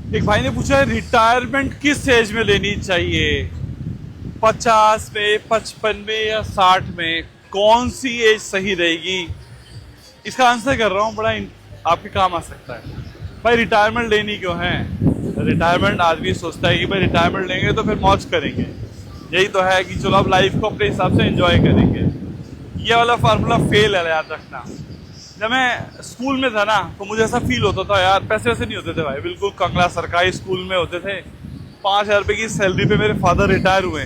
एक भाई ने पूछा है रिटायरमेंट किस एज में लेनी चाहिए, 50 में, 55 में या 60 में, कौन सी एज सही रहेगी? इसका आंसर कर रहा हूँ, आपके काम आ सकता है। भाई रिटायरमेंट लेनी क्यों है? रिटायरमेंट आदमी सोचता है कि भाई रिटायरमेंट लेंगे तो फिर मौज करेंगे, यही तो है कि चलो अब लाइफ को अपने हिसाब से एंजॉय करेंगे। ये वाला फार्मूला फेल है, याद रखना। जब मैं स्कूल में था ना तो मुझे ऐसा फील होता था यार, पैसे वैसे नहीं होते थे भाई, बिल्कुल कंगला सरकारी स्कूल में होते थे। 5,000 रुपए की सैलरी पे मेरे फादर रिटायर हुए,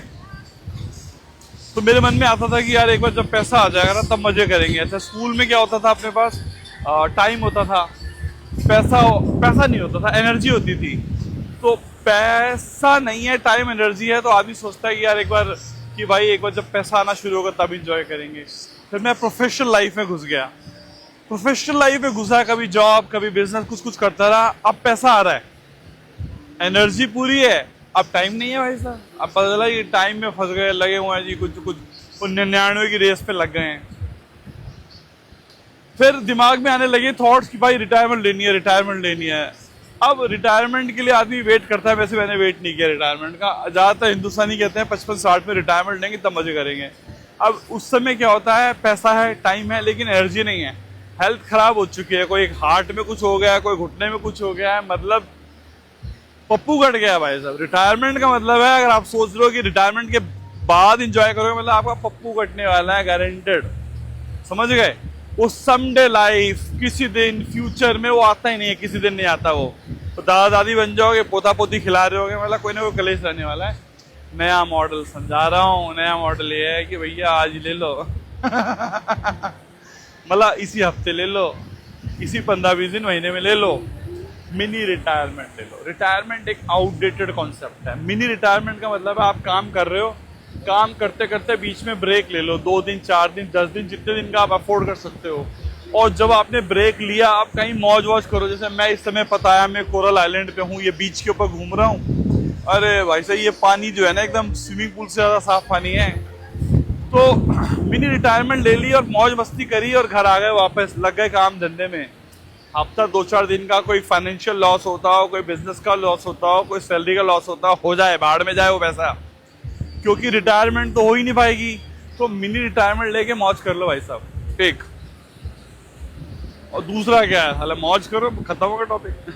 तो मेरे मन में आता था कि यार एक बार जब पैसा आ जाएगा ना तब मजे करेंगे। अच्छा, स्कूल में क्या होता था, अपने पास टाइम होता था, पैसा पैसा नहीं होता था, एनर्जी होती थी। तो पैसा नहीं है, टाइम एनर्जी है, तो आदमी सोचता है कि यार एक बार, कि भाई एक बार जब पैसा आना शुरू होगा तब इंजॉय करेंगे। फिर मैं प्रोफेशनल लाइफ में घुस गया, प्रोफेशनल लाइफ में घुसा, कभी जॉब कभी बिजनेस, कुछ कुछ करता रहा। अब पैसा आ रहा है, एनर्जी पूरी है, अब टाइम नहीं है भाई साहब। अब पता चला ये टाइम में फंस गए, लगे हुए हैं जी कुछ कुछ 99 की रेस पे लग गए हैं। फिर दिमाग में आने लगे थॉट्स कि भाई रिटायरमेंट लेनी है, रिटायरमेंट लेनी है। अब रिटायरमेंट के लिए आदमी वेट करता है, वैसे मैंने वेट नहीं किया रिटायरमेंट का। ज्यादातर हिंदुस्तानी कहते हैं 55-60 में रिटायरमेंट लेंगे तब मजे करेंगे। अब उस समय क्या होता है, पैसा है, टाइम है, लेकिन एनर्जी नहीं है, हेल्थ खराब हो चुकी है, कोई हार्ट में कुछ हो गया है, कोई घुटने में कुछ हो गया है, मतलब पप्पू कट गया भाई साहब। रिटायरमेंट का मतलब है, अगर आप सोच रहे हो कि रिटायरमेंट के बाद इंजॉय करोगे, मतलब आपका पप्पू कटने वाला है, गारंटेड। समझ गए? वो समडे लाइफ, किसी दिन फ्यूचर में वो आता ही नहीं है, किसी दिन नहीं आता वो। तो दादा दादी बन जाओगे, पोता पोती खिला रहे होगे, मतलब कोई ना कोई कलेश रहने वाला है। नया मॉडल समझा रहा हूँ, नया मॉडल ये है कि भैया आज ले लो मतलब इसी हफ्ते ले लो, इसी 15-20 दिन, महीने में ले लो, मिनी रिटायरमेंट ले लो। रिटायरमेंट एक आउटडेटेड कॉन्सेप्ट है। मिनी रिटायरमेंट का मतलब है आप काम कर रहे हो, काम करते करते बीच में ब्रेक ले लो, 2 दिन, 4 दिन, 10 दिन, जितने दिन का आप अफोर्ड कर सकते हो। और जब आपने ब्रेक लिया, आप कहीं मौज वॉज करो। जैसे मैं इस समय पता है, मैं कोरल आइलैंड पे हूँ, ये बीच के ऊपर घूम रहा हूँ। अरे भाई साहब, ये पानी जो है ना, एकदम स्विमिंग पूल से ज्यादा साफ पानी है। तो मिनी रिटायरमेंट ले ली और मौज मस्ती करी और घर आ गए, वापस लग गए काम धंधे में। हफ्ता 2-4 दिन का कोई फाइनेंशियल लॉस होता हो, कोई बिजनेस का लॉस होता हो, कोई सैलरी का लॉस होता हो जाए, बाहर में जाए वो पैसा, क्योंकि रिटायरमेंट तो हो ही नहीं पाएगी। तो मिनी रिटायरमेंट लेके मौज कर लो भाई साहब, एक। और दूसरा क्या है, हालांकि मौज करो, खत्म होगा टॉपिक।